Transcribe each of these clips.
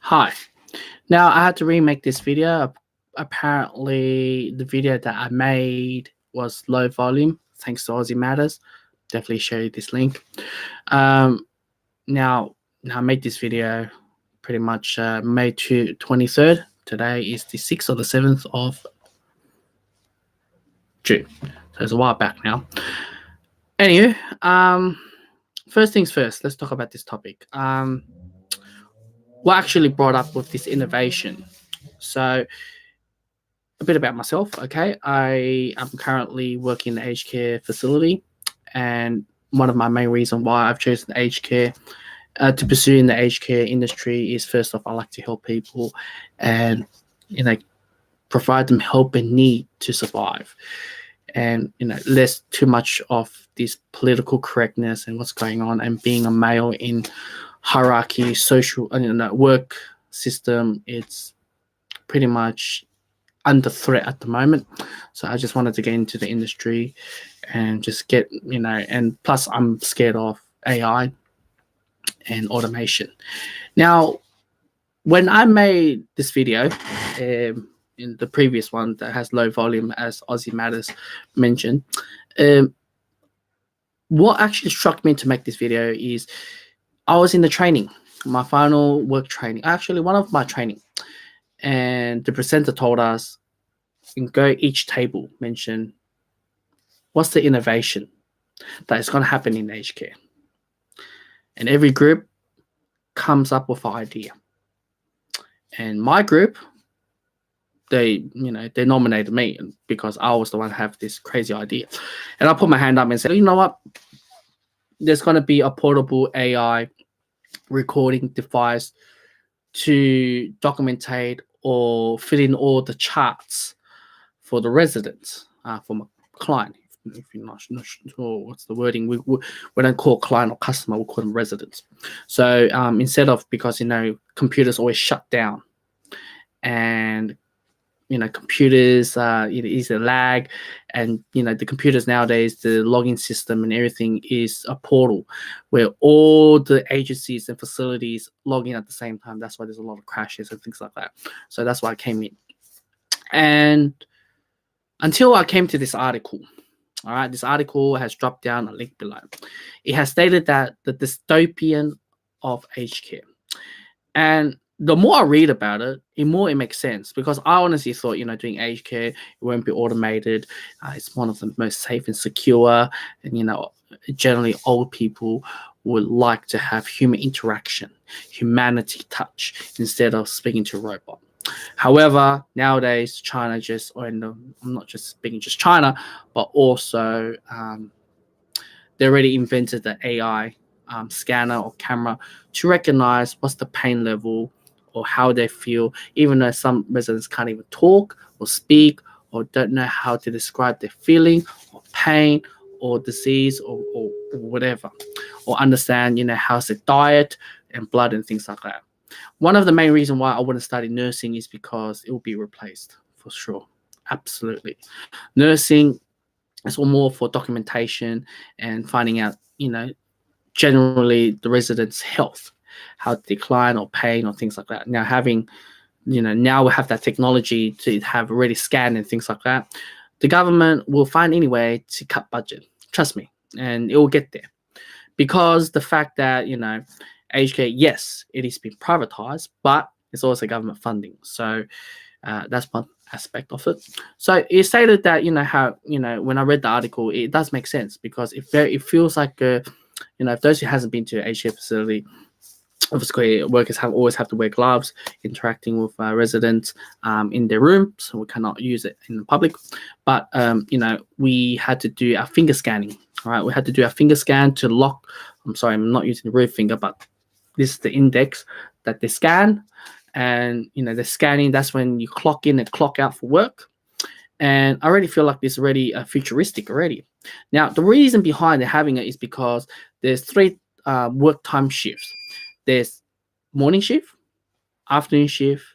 Hi. Now I had to remake this video. Apparently, the video that I made was low volume, thanks to Aussie Matters. Definitely show you this link. Um, now, I made this video pretty much May 23rd. Today is the 6th or the 7th of June. So it's a while back now. Anyway, first things first, let's talk about this topic. What actually brought up with this innovation? So, a bit about myself. Okay, I am currently working in the aged care facility, and one of my main reasons why I've chosen aged care to pursue in the aged care industry is, first off, I like to help people, and you know provide them help and need to survive, and less too much of this political correctness and what's going on, and being a male in hierarchy, social, work system. It's pretty much under threat at the moment. So I just wanted to get into the industry and just and plus I'm scared of AI and automation. Now, when I made this video, in the previous one that has low volume, as Aussie Matters mentioned, what actually struck me to make this video is I was in the training, my final work training, actually one of my training, and the presenter told us, and go each table mention what's the innovation that is going to happen in aged care, and every group comes up with an idea. And my group, they nominated me because I was the one who have this crazy idea, and I put my hand up and said, you know what, there's going to be a portable AI recording device to documentate or fill in all the charts for the residents, for my client. If you're not sure what's the wording, we don't call client or customer, we call them residents. So instead of, because computers always shut down, and computers easy lag, and the computers nowadays, the login system and everything is a portal where all the agencies and facilities log in at the same time. That's why there's a lot of crashes and things like that. So that's why I came in, and until I came to this article. All right, this article has dropped down a link below. It has stated that the dystopian of aged care. And the more I read about it, the more it makes sense, because I honestly thought, doing aged care, it won't be automated. It's one of the most safe and secure. And, generally old people would like to have human interaction, humanity touch, instead of speaking to a robot. However, nowadays, China I'm not just speaking just China, but also they already invented the AI scanner or camera to recognize what's the pain level or how they feel, even though some residents can't even talk or speak or don't know how to describe their feeling or pain or disease or whatever, or understand, how's their diet and blood and things like that. One of the main reasons why I wouldn't study nursing is because it will be replaced for sure. Absolutely. Nursing is all more for documentation and finding out, generally the residents' health, how decline or pain or things like that. Now now we have that technology to have already scanned and things like that. The government will find any way to cut budget. Trust me, and it will get there, because the fact that aged care, yes, it is being privatized, but it's also government funding. So that's one aspect of it. So it stated that how when I read the article, it does make sense, because it feels like if those who hasn't been to an aged care facility, obviously workers always have to wear gloves interacting with residents in their room, so we cannot use it in the public. But we had to do our finger scanning. All right, we had to do our finger scan to lock. I'm sorry, I'm not using the real finger, but this is the index that they scan, and the scanning, that's when you clock in and clock out for work. And I already feel like this is already futuristic already. Now, the reason behind having it is because there's three work time shifts. There's morning shift, afternoon shift,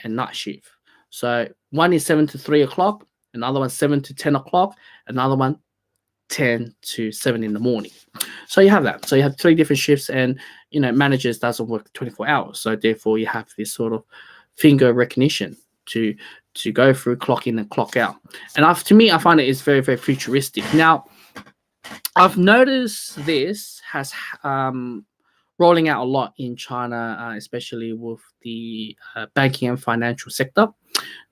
and night shift. So one is 7 to 3 o'clock, another one 7 to 10 o'clock, another one 10 to 7 in the morning. So you have that. So you have 3 different shifts, and managers doesn't work 24 hours. So therefore you have this sort of finger recognition to go through, clock in and clock out. And to me, I find it is very, very futuristic. Now, I've noticed this has rolling out a lot in China, especially with the banking and financial sector.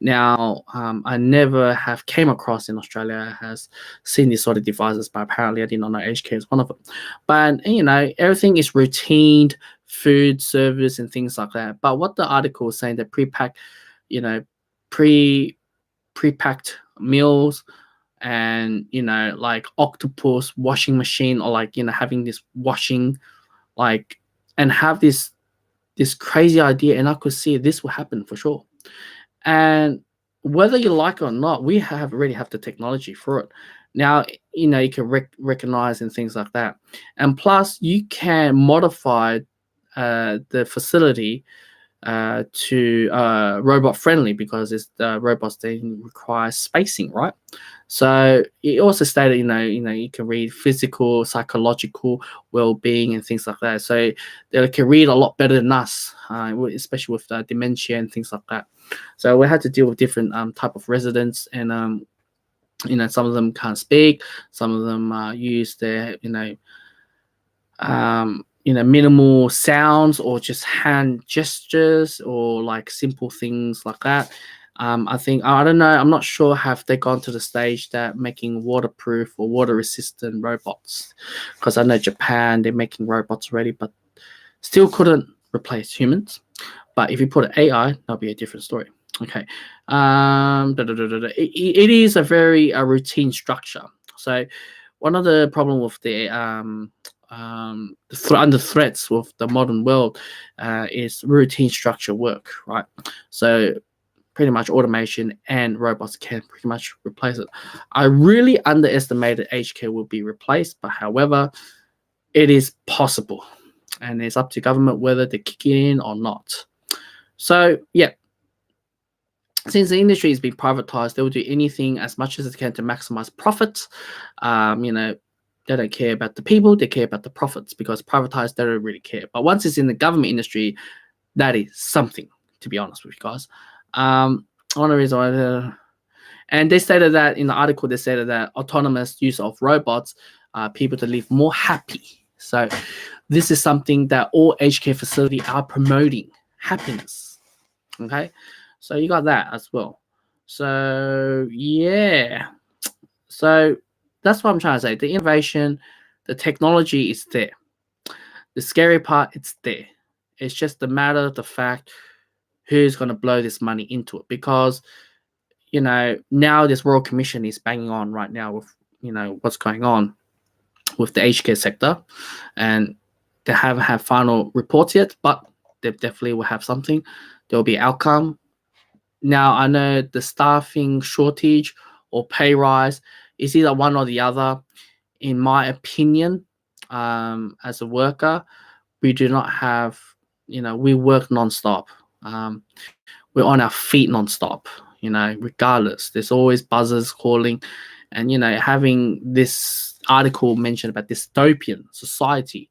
Now, I never have came across in Australia has seen these sort of devices, but apparently I did not know HK is one of them. But everything is routine, food service and things like that. But what the article is saying, that pre-pack, pre-packed meals, and like octopus washing machine, or like having this washing, like, and have this crazy idea, and I could see this will happen for sure. And whether you like it or not, we already have the technology for it. Now, you can recognize and things like that. And plus, you can modify the facility to robot friendly, because it's the robots, they require spacing, right? So it also stated, you can read physical, psychological well-being and things like that. So they can read a lot better than us, especially with dementia and things like that. So we had to deal with different type of residents, and some of them can't speak, some of them use their minimal sounds, or just hand gestures, or like simple things like that. I think, I don't know, I'm not sure, have they gone to the stage that making waterproof or water resistant robots? Because I know Japan, they're making robots already, but still couldn't replace humans. But if you put an AI, that'll be a different story. Okay. It is a very routine structure. So one of the problem with the under threats with the modern world is routine structure work, right? So pretty much automation and robots can pretty much replace it. I really underestimated HK will be replaced, but however, it is possible, and it's up to government whether they kick it in or not. So yeah, since the industry is being privatized, they will do anything as much as they can to maximize profits. They don't care about the people, they care about the profits, because privatized, they don't really care. But once it's in the government industry, that is something, to be honest with you guys. One of the reasons and they stated that in the article, they stated that autonomous use of robots, people to live more happy. So this is something that all HK facility are promoting, happiness. Okay, so you got that as well. So yeah, so that's what I'm trying to say. The innovation, the technology is there. The scary part, it's there. It's just a matter of the fact who's going to blow this money into it, because now this Royal Commission is banging on right now with what's going on with the aged care sector, and they haven't had final reports yet, but they definitely will have something. There will be outcome. Now, I know the staffing shortage or pay rise is either one or the other. In my opinion, as a worker, we do not have, we work nonstop. We're on our feet nonstop, regardless. There's always buzzers calling. And, having this article mentioned about dystopian society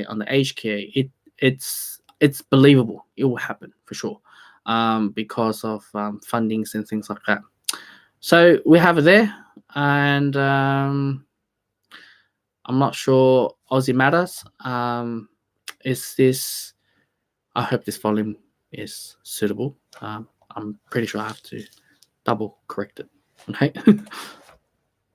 on the aged care, it's believable. It will happen for sure, because of fundings and things like that. So we have it there. And I'm not sure Aussie matters. Is this, I hope this volume is suitable. I'm pretty sure I have to double correct it. Okay.